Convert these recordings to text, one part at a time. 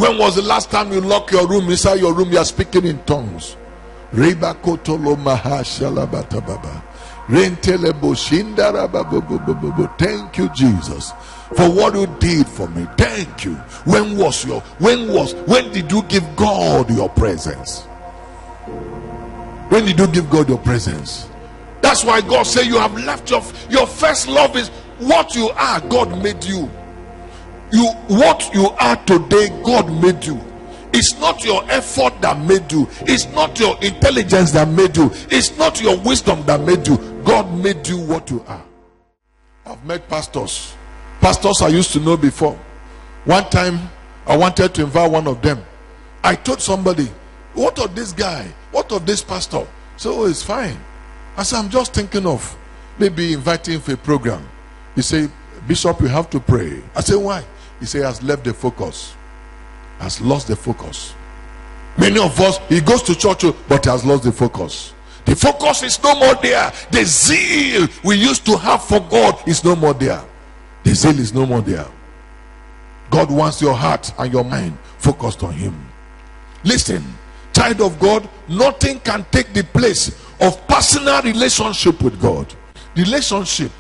When was the last time you lock your room? Inside your room you are speaking in tongues. Thank you, Jesus, for what you did for me. Thank you. When did you give God your presence? When did you give God your presence? That's why God said you have left your first love. Is what you are. God made you. What you are today, God made you. It's not your effort that made you. It's not your intelligence that made you. It's not your wisdom that made you. God made you what you are. I've met pastors I used to know before. One time I wanted to invite one of them. I told somebody, what of this guy? What of this pastor? So it's fine. I said, I'm just thinking of maybe inviting him for a program. He said, Bishop, you have to pray. I said, why? He said, he has left the focus. Has lost the focus. Many of us, he goes to church, but he has lost the focus. The focus is no more there. The zeal we used to have for God is no more there. The zeal is no more there. God wants your heart and your mind focused on him. Listen, child of God, nothing can take the place of personal relationship with God. Relationship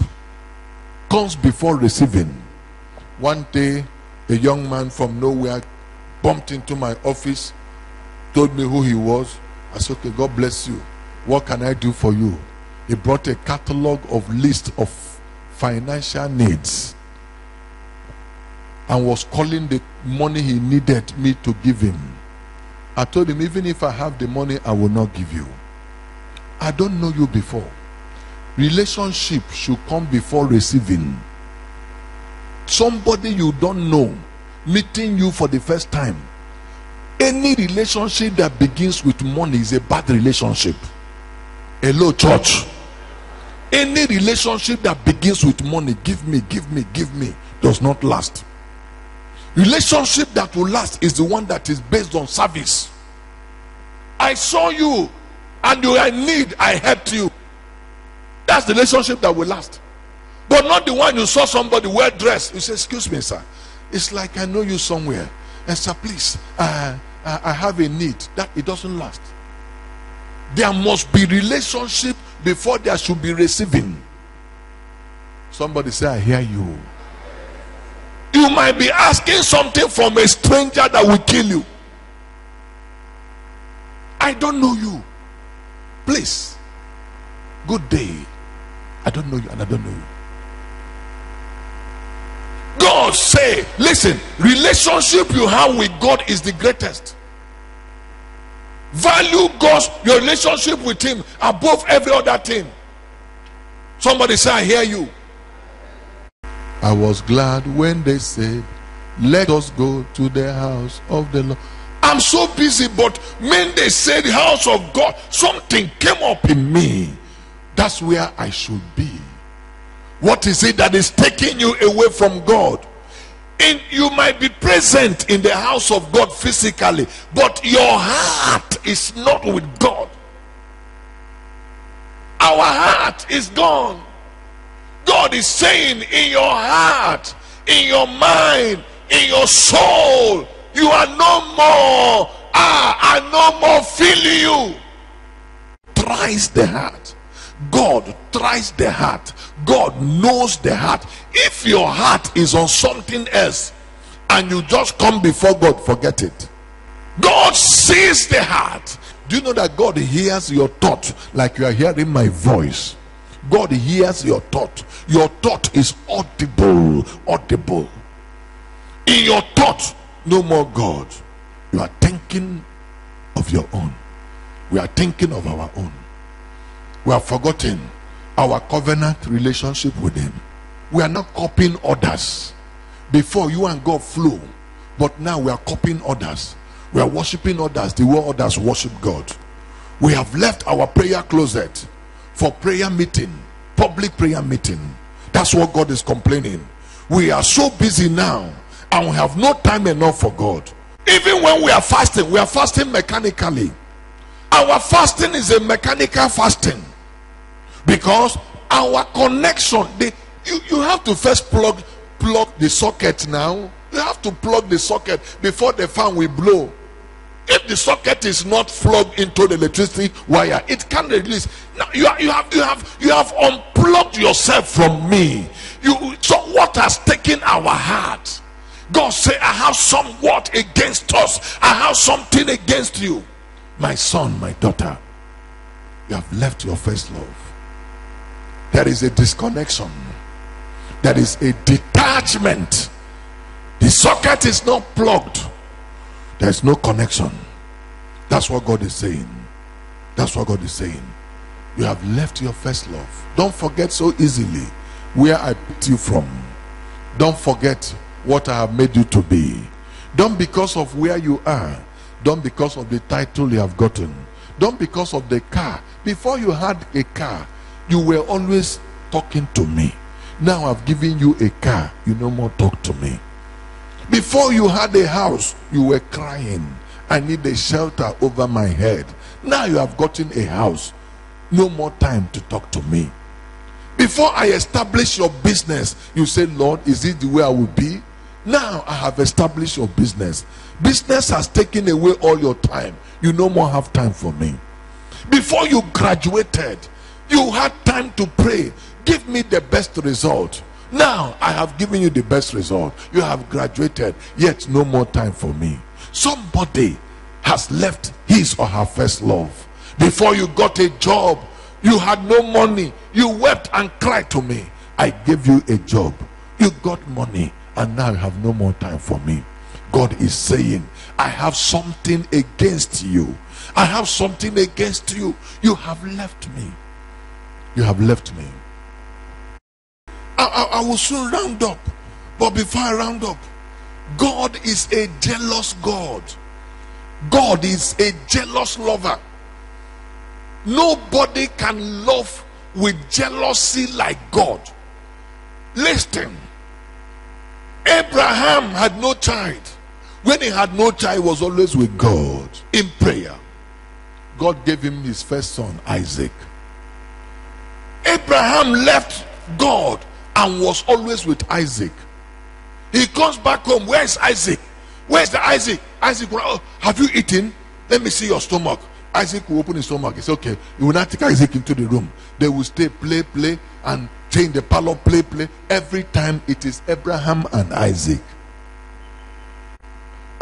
comes before receiving. One day, a young man from nowhere bumped into my office, told me who he was. I said, okay, God bless you. What can I do for you? He brought a catalog of list of financial needs and was calling the money he needed me to give him. I told him, even if I have the money, I will not give you. I don't know you before. Relationship should come before receiving. Somebody you don't know meeting you for the first time. Any relationship that begins with money is a bad relationship. Hello, church. Any relationship that begins with money, give me, does not last. Relationship that will last is the one that is based on service. I saw you and you are in need, I helped you. That's the relationship that will last. But not the one you saw somebody well dressed. You say, excuse me, sir, it's like I know you somewhere. And sir, please, I have a need. That it doesn't last. There must be relationship before there should be receiving. Somebody say, I hear you. You might be asking something from a stranger that will kill you. I don't know you. Please, good day. I don't know you and I don't know you. God say, listen, relationship you have with God is the greatest. Value your relationship with him above every other thing. Somebody say, I hear you. I was glad when they said, let us go to the house of the Lord. I'm so busy, but when they said house of God, something came up in me. That's where I should be. What is it that is taking you away from God? You might be present in the house of God physically, but your heart is not with God. Our heart is gone. God is saying, in your heart, in your mind, in your soul, you are no more. I no more feel you. Tries the heart. God tries the heart. God knows the heart. If your heart is on something else and you just come before God, forget it. God sees the heart. Do you know that God hears your thought like you are hearing my voice? God hears your thought. Your thought is audible. In your thought, no more God. You are thinking of your own. We are thinking of our own. We have forgotten our covenant relationship with him. We are not copying others. Before, you and God flow, but now we are copying others. We are worshiping others the way others worship God. We have left our prayer closet for prayer meeting, public prayer meeting. That's what God is complaining. We are so busy now and we have no time enough for God. Even when we are fasting mechanically. Our fasting is a mechanical fasting, because our connection, you have to first plug the socket now. You have to plug the socket before the fan will blow. If the socket is not plugged into the electricity wire, it can't release. Now you have unplugged yourself from me. So what has taken our heart? God say, I have somewhat against us. I have something against you. My son, my daughter, you have left your first love. There is a disconnection. There is a detachment. The socket is not plugged. There is no connection. That's what God is saying. That's what God is saying. You have left your first love. Don't forget so easily where I picked you from. Don't forget what I have made you to be. Don't because of where you are. Don't because of the title you have gotten. Don't because of the car. Before you had a car, you were always talking to me. Now I've given you a car, you no more talk to me. Before you had a house, you were crying, I need a shelter over my head. Now you have gotten a house, no more time to talk to me. Before I establish your business, you say, Lord, is it the way I will be? Now I have established your business. Business has taken away all your time. You no more have time for me. Before you graduated, you had time to pray. Give me the best result. Now I have given you the best result. You have graduated, yet no more time for me. Somebody has left his or her first love. Before you got a job, you had no money. You wept and cried to me. I gave you a job. You got money, and now you have no more time for me. God is saying, I have something against you. I have something against you. You have left me. You have left me. I will soon round up, but before I round up, God is a jealous God. God is a jealous lover. Nobody can love with jealousy like God. Listen, Abraham had no child. When he had no child, he was always with God in prayer. God gave him his first son, Isaac. Abraham left God and was always with Isaac. He comes back home. Where is Isaac? Where's the Isaac? Isaac will, oh, have you eaten? Let me see your stomach. Isaac will open his stomach. It's okay. You will not take Isaac into the room. They will stay, play, and change the parlor, play. Every time it is Abraham and Isaac.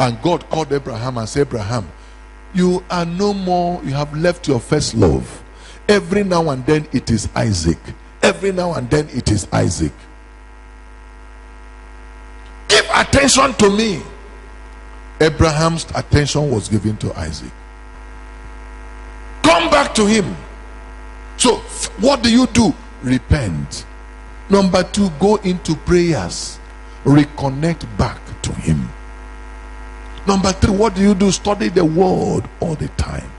And God called Abraham and said, Abraham, you are no more, you have left your first love. Every now and then it is Isaac. Every now and then it is Isaac. Give attention to me. Abraham's attention was given to Isaac. Come back to him. So what do? Repent. Number 2, go into prayers. Reconnect back to him. Number 3, what do? Study the word all the time.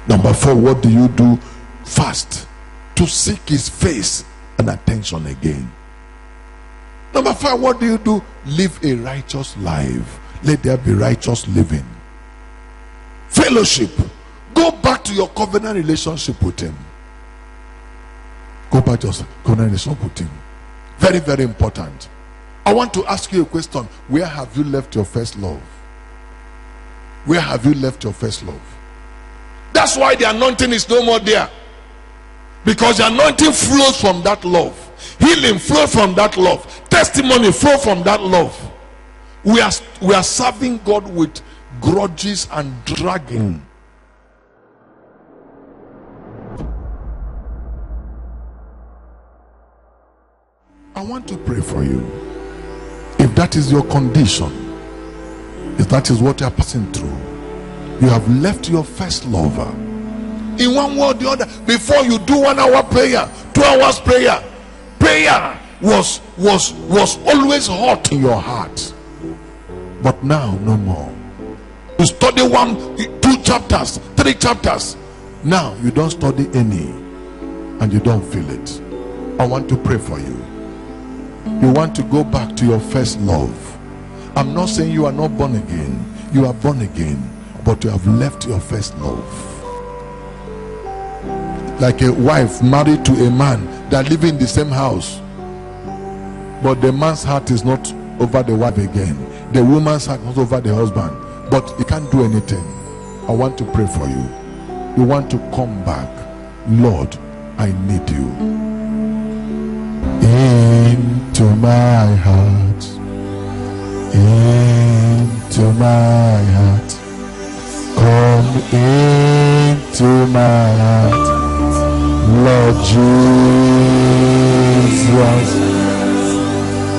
Number 4, what do? Fast to seek his face and attention again. Number 5, what do? Live a righteous life. Let there be righteous living. Fellowship. Go back to your covenant relationship with him. Go back to your covenant relationship with him. Very, very important. I want to ask you a question. Where have you left your first love? Where have you left your first love? That's why the anointing is no more there. Because the anointing flows from that love. Healing flows from that love. Testimony flows from that love. We are serving God with grudges and dragging. I want to pray for you. If that is your condition, if that is what you are passing through, you have left your first lover. In one way or the other, before you do 1 hour prayer, 2 hours prayer, prayer was always hot in your heart. But now no more. You study 1, 2 chapters, 3 chapters. Now you don't study any, and you don't feel it. I want to pray for you. You want to go back to your first love. I'm not saying you are not born again. You are born again, but you have left your first love. Like a wife married to a man that live in the same house, but the man's heart is not over the wife again. The woman's heart not over the husband. But you can't do anything. I want to pray for you. You want to come back. Lord, I need you into my heart, into my heart. Come into my heart, Lord Jesus.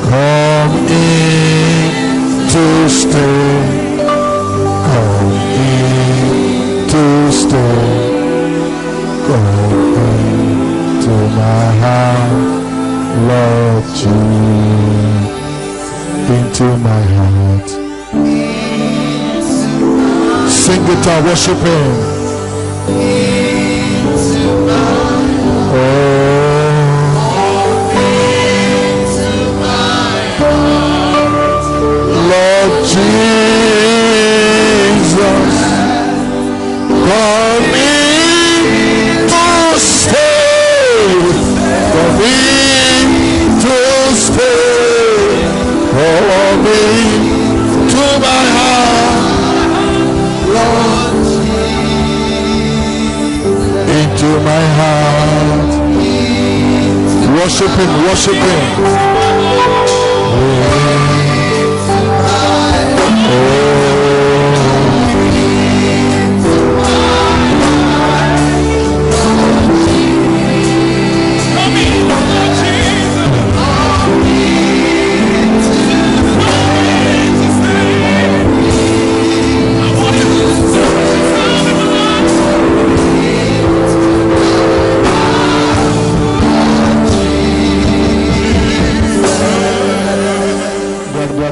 Come in to stay. Come in to stay. Come into my heart, Lord Jesus. Into my heart. Sing it out, worship Him. Oh, Lord Jesus, come in to stay, come in to stay, come in to my heart, Lord Jesus, into my heart. Worship Him, worship Him.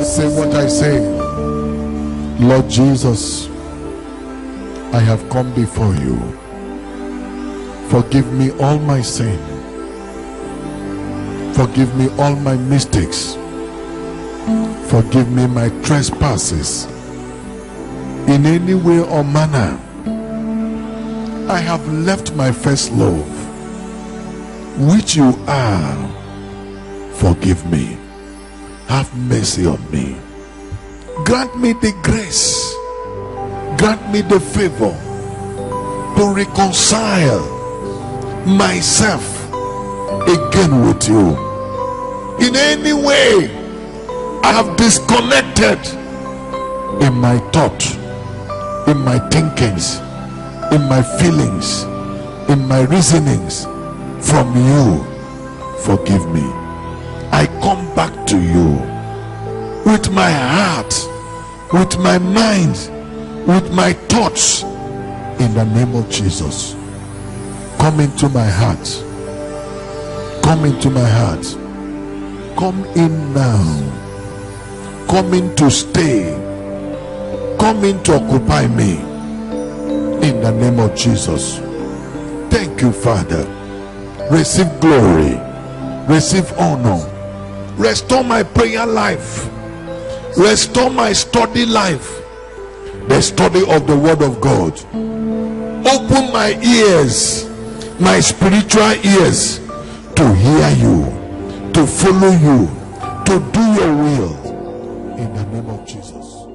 Say what I say. Lord Jesus, I have come before you. Forgive me all my sin. Forgive me all my mistakes. Forgive me my trespasses. In any way or manner, I have left my first love, which you are. Forgive me. Have mercy on me. Grant me the grace. Grant me the favor to reconcile myself again with you. In any way I have disconnected in my thought, in my thinkings, in my feelings, in my reasonings from you, forgive me. I come back to you with my heart, with my mind, with my thoughts, in the name of Jesus. Come into my heart. Come into my heart. Come in now. Come in to stay. Come in to occupy me, in the name of Jesus. Thank you, Father. Receive glory. Receive honor. Restore my prayer life. Restore my study life, the study of the word of God. Open my ears, my spiritual ears, to hear you, to follow you, to do your will, in the name of Jesus.